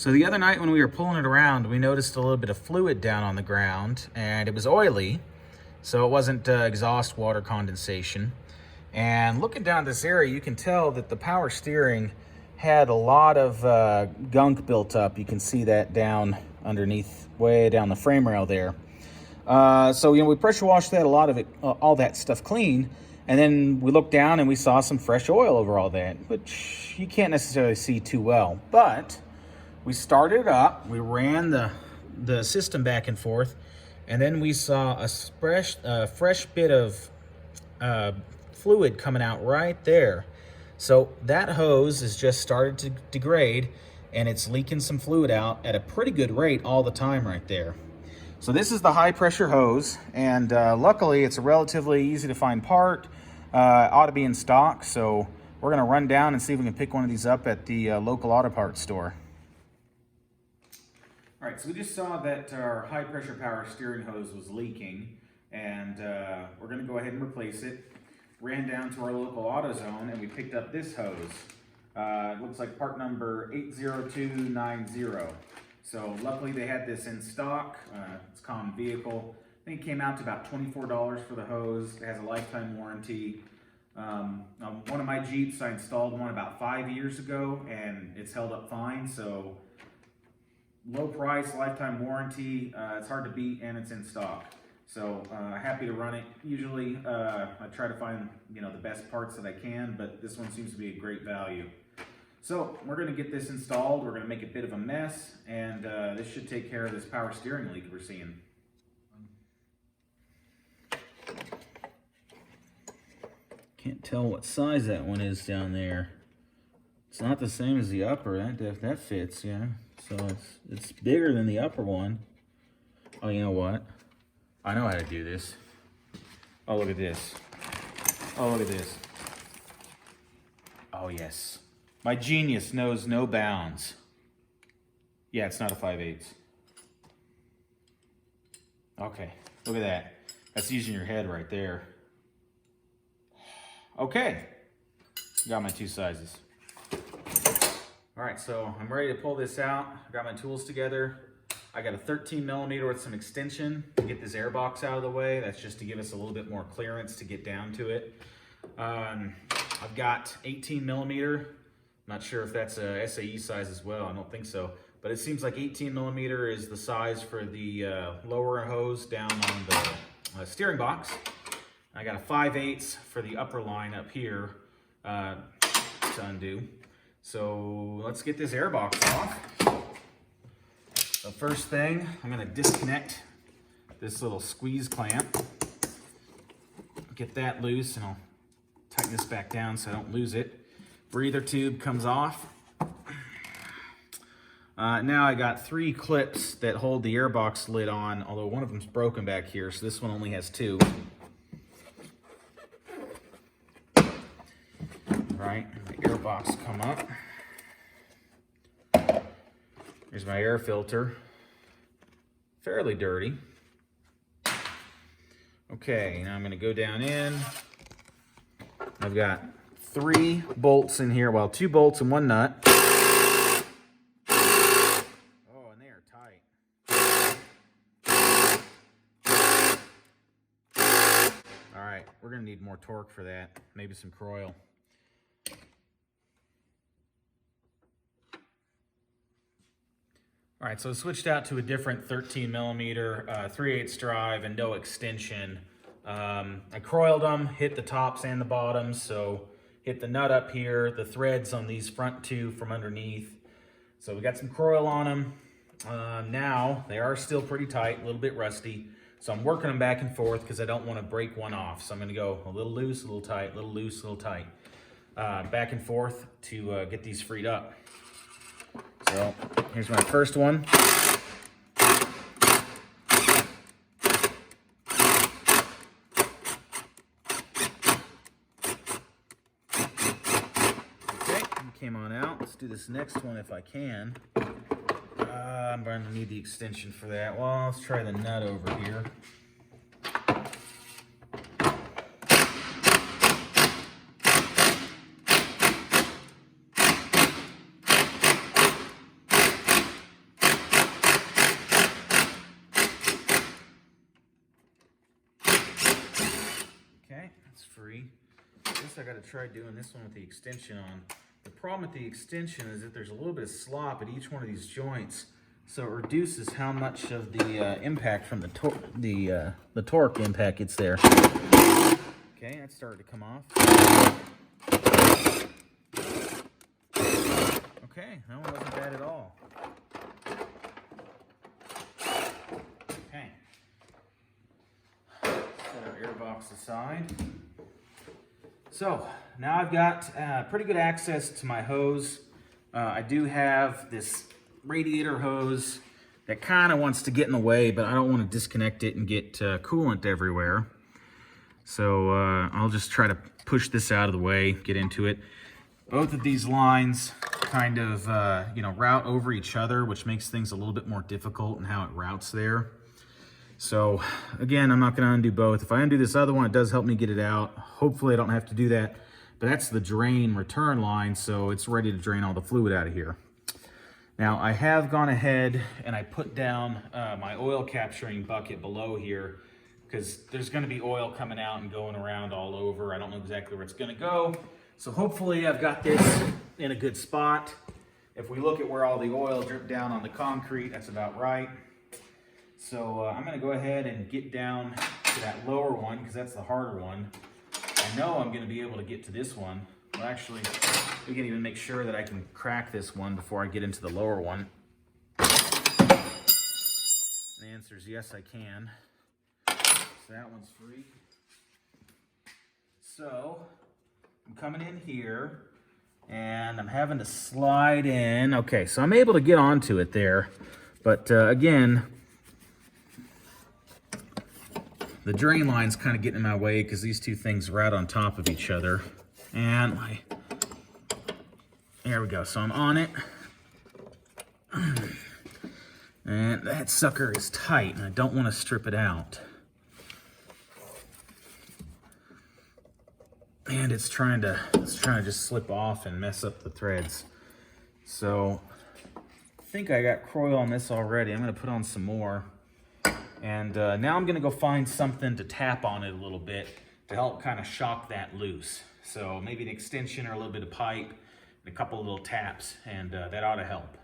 So the other night when we were pulling it around, we noticed a little bit of fluid down on the ground, and it was oily, so it wasn't exhaust water condensation. And looking down this area, you can tell that the power steering had a lot of gunk built up. You can see that down underneath, way down the frame rail there. So we pressure washed that, a lot of it, all that stuff clean, and then we looked down and we saw some fresh oil over all that, which you can't necessarily see too well. But we started it up, we ran the system back and forth, and then we saw a fresh bit of fluid coming out right there. So that hose has just started to degrade, and it's leaking some fluid out at a pretty good rate all the time right there. So this is the high pressure hose, and luckily it's a relatively easy to find part. Ought to be in stock, so we're gonna run down and see if we can pick one of these up at the local auto parts store. All right, so we just saw that our high pressure power steering hose was leaking, and we're gonna go ahead and replace it. Ran down to our local AutoZone and we picked up this hose. It looks like part number 80290. So luckily they had this in stock. It's a common vehicle. I think it came out to about $24 for the hose. It has a lifetime warranty. On one of my Jeeps, I installed one about 5 years ago and it's held up fine. So low price, lifetime warranty, it's hard to beat, and it's in stock. So happy to run it. Usually I try to find the best parts that I can, but this one seems to be a great value. So we're going to get this installed. We're going to make a bit of a mess, and this should take care of this power steering leak we're seeing. Can't tell what size that one is down there. It's not the same as the upper. That fits, yeah. So it's bigger than the upper one. Oh, you know what? I know how to do this. Oh, look at this. Oh, look at this. Oh, yes. My genius knows no bounds. Yeah, it's not a 5/8. Okay, look at that. That's using your head right there. Okay, got my two sizes. All right, so I'm ready to pull this out. I got my tools together. I got a 13 millimeter with some extension to get this air box out of the way. That's just to give us a little bit more clearance to get down to it. I've got 18 millimeter. I'm not sure if that's a SAE size as well. I don't think so. But it seems like 18 millimeter is the size for the lower hose down on the steering box. I got a 5/8 for the upper line up here to undo. So let's get this air box off. The first thing, I'm gonna disconnect this little squeeze clamp. Get that loose, and I'll tighten this back down so I don't lose it. Breather tube comes off. Now I got 3 clips that hold the airbox lid on, although one of them's broken back here, so this one only has 2. Right, the airbox come up. Here's my air filter. Fairly dirty. Okay, now I'm gonna go down in. I've got 3 bolts in here, well, 2 bolts and 1 nut. Oh, and they are tight. All right, we're gonna need more torque for that, maybe some coil. All right, so I switched out to a different 13 millimeter, 3/8 drive and no extension. I coiled them, hit the tops and the bottoms, so hit the nut up here, the threads on these front 2 from underneath. So we got some coil on them. Now, they are still pretty tight, a little bit rusty, so I'm working them back and forth because I don't want to break one off. So I'm gonna go a little loose, a little tight, a little loose, a little tight. Back and forth to get these freed up. So here's my first one. Okay, came on out. Let's do this next one if I can. I'm going to need the extension for that. Well, let's try the nut over here. guess I gotta try doing this one with the extension on. The problem with the extension is that there's a little bit of slop at each one of these joints, so it reduces how much of the impact from the torque impact gets there. Okay, that's starting to come off. Okay, that one wasn't bad at all. Okay. Set our air box aside. So now I've got pretty good access to my hose. I do have this radiator hose that kind of wants to get in the way, but I don't want to disconnect it and get coolant everywhere. So I'll just try to push this out of the way, get into it. Both of these lines kind of route over each other, which makes things a little bit more difficult in how it routes there. So again, I'm not going to undo both. If I undo this other one, it does help me get it out. Hopefully I don't have to do that, but that's the drain return line, so it's ready to drain all the fluid out of here. Now I have gone ahead and I put down my oil capturing bucket below here, because there's going to be oil coming out and going around all over. I don't know exactly where it's going to go. So hopefully I've got this in a good spot. If we look at where all the oil dripped down on the concrete, that's about right. So I'm going to go ahead and get down to that lower one, because that's the harder one. I know I'm going to be able to get to this one. Well, actually, we can even make sure that I can crack this one before I get into the lower one. And the answer is yes, I can. So that one's free. So I'm coming in here and I'm having to slide in. Okay, so I'm able to get onto it there. But again, the drain line's kind of getting in my way because these two things are right on top of each other. And there we go. So I'm on it. And that sucker is tight and I don't want to strip it out. And it's trying to just slip off and mess up the threads. So I think I got Croil on this already. I'm going to put on some more. And now I'm going to go find something to tap on it a little bit to help kind of shock that loose. So maybe an extension or a little bit of pipe and a couple of little taps, and that ought to help.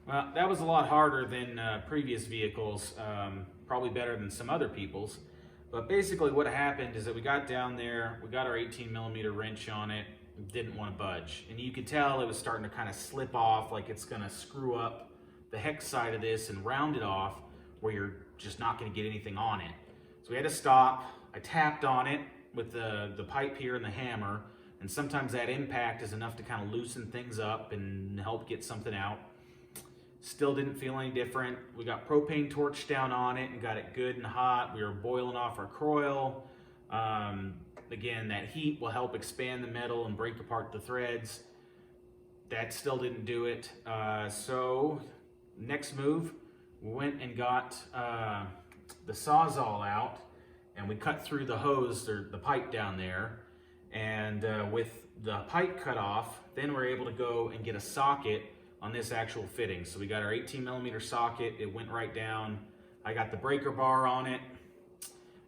Well, that was a lot harder than previous vehicles, probably better than some other people's. But basically what happened is that we got down there, we got our 18mm wrench on it, didn't want to budge. And you could tell it was starting to kind of slip off, like it's going to screw up the hex side of this and round it off where you're just not going to get anything on it. So we had to stop. I tapped on it with the pipe here and the hammer, and sometimes that impact is enough to kind of loosen things up and help get something out. Still didn't feel any different. We got propane torch down on it and got it good and hot. We were boiling off our Croil. Again, that heat will help expand the metal and break apart the threads. That still didn't do it. So next move, we went and got the Sawzall out, and we cut through the hose, or the pipe down there. And with the pipe cut off, then we're able to go and get a socket on this actual fitting. So we got our 18mm socket, it went right down. I got the breaker bar on it,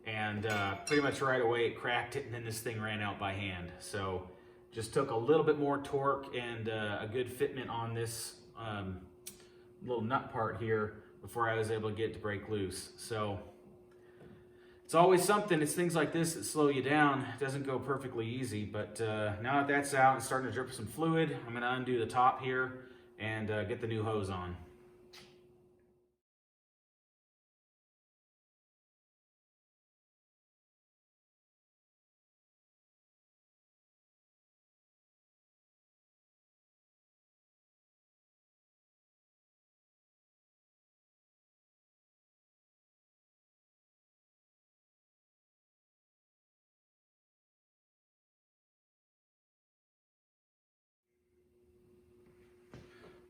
and pretty much right away it cracked it, and then this thing ran out by hand. So just took a little bit more torque and a good fitment on this little nut part here before I was able to get it to break loose. So it's always something. It's things like this that slow you down. It doesn't go perfectly easy, but now that that's out and starting to drip some fluid, I'm going to undo the top here and get the new hose on.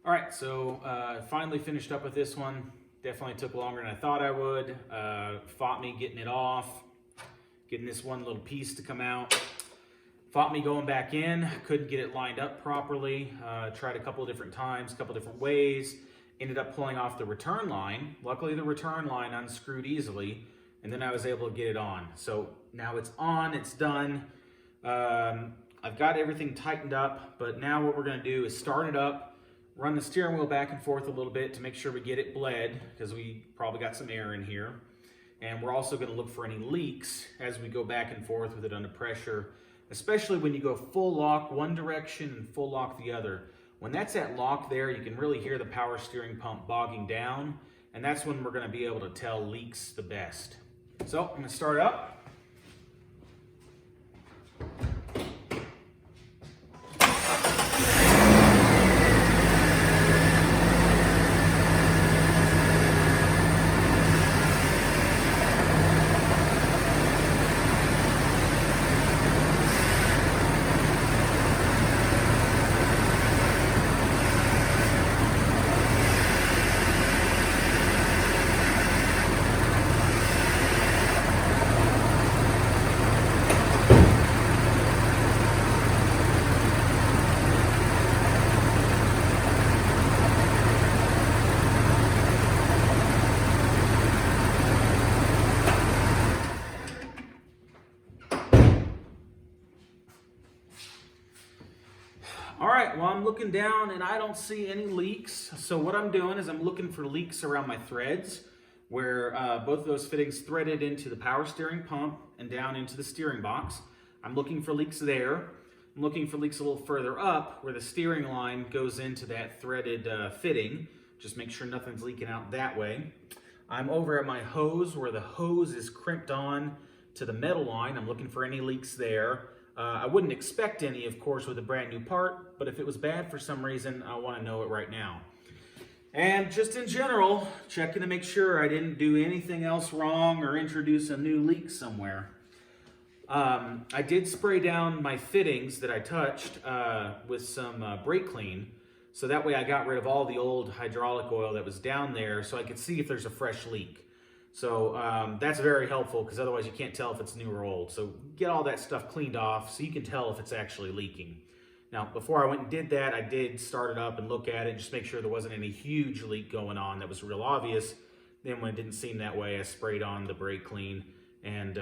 All right, so finally finished up with this one. Definitely took longer than I thought I would. Fought me getting it off, getting this one little piece to come out. Fought me going back in, couldn't get it lined up properly. Tried a couple of different times, a couple of different ways. Ended up pulling off the return line. Luckily the return line unscrewed easily, and then I was able to get it on. So now it's on, it's done. I've got everything tightened up, but now what we're gonna do is start it up, run the steering wheel back and forth a little bit to make sure we get it bled, because we probably got some air in here. And we're also gonna look for any leaks as we go back and forth with it under pressure, especially when you go full lock one direction and full lock the other. When that's at lock there, you can really hear the power steering pump bogging down, and that's when we're gonna be able to tell leaks the best. So I'm gonna start up. All right, well, I'm looking down and I don't see any leaks. So what I'm doing is I'm looking for leaks around my threads where both of those fittings threaded into the power steering pump and down into the steering box. I'm looking for leaks there. I'm looking for leaks a little further up where the steering line goes into that threaded fitting. Just make sure nothing's leaking out that way. I'm over at my hose where the hose is crimped on to the metal line. I'm looking for any leaks there. I wouldn't expect any, of course, with a brand new part, but if it was bad for some reason, I want to know it right now. And just in general, checking to make sure I didn't do anything else wrong or introduce a new leak somewhere. I did spray down my fittings that I touched with some brake clean, so that way I got rid of all the old hydraulic oil that was down there so I could see if there's a fresh leak. So that's very helpful because otherwise you can't tell if it's new or old. So get all that stuff cleaned off so you can tell if it's actually leaking. Now, before I went and did that, I did start it up and look at it, just make sure there wasn't any huge leak going on that was real obvious. Then when it didn't seem that way, I sprayed on the brake clean, and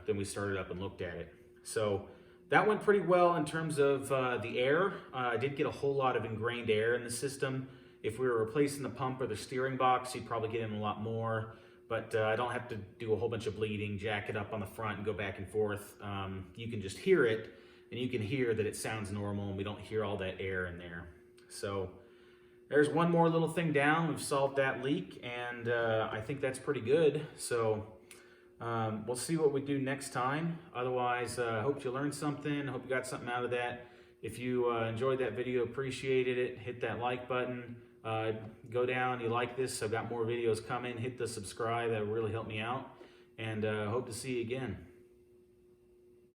then we started up and looked at it. So that went pretty well in terms of the air. I did get a whole lot of ingrained air in the system. If we were replacing the pump or the steering box, you'd probably get in a lot more. But I don't have to do a whole bunch of bleeding, jack it up on the front and go back and forth. You can just hear it, and you can hear that it sounds normal, and we don't hear all that air in there. So there's one more little thing down. We've solved that leak, and I think that's pretty good. So we'll see what we do next time. Otherwise, I hope you learned something. I hope you got something out of that. If you enjoyed that video, appreciated it, hit that like button. Go down, you like this, I've got more videos coming, hit the subscribe, that will really help me out, and hope to see you again.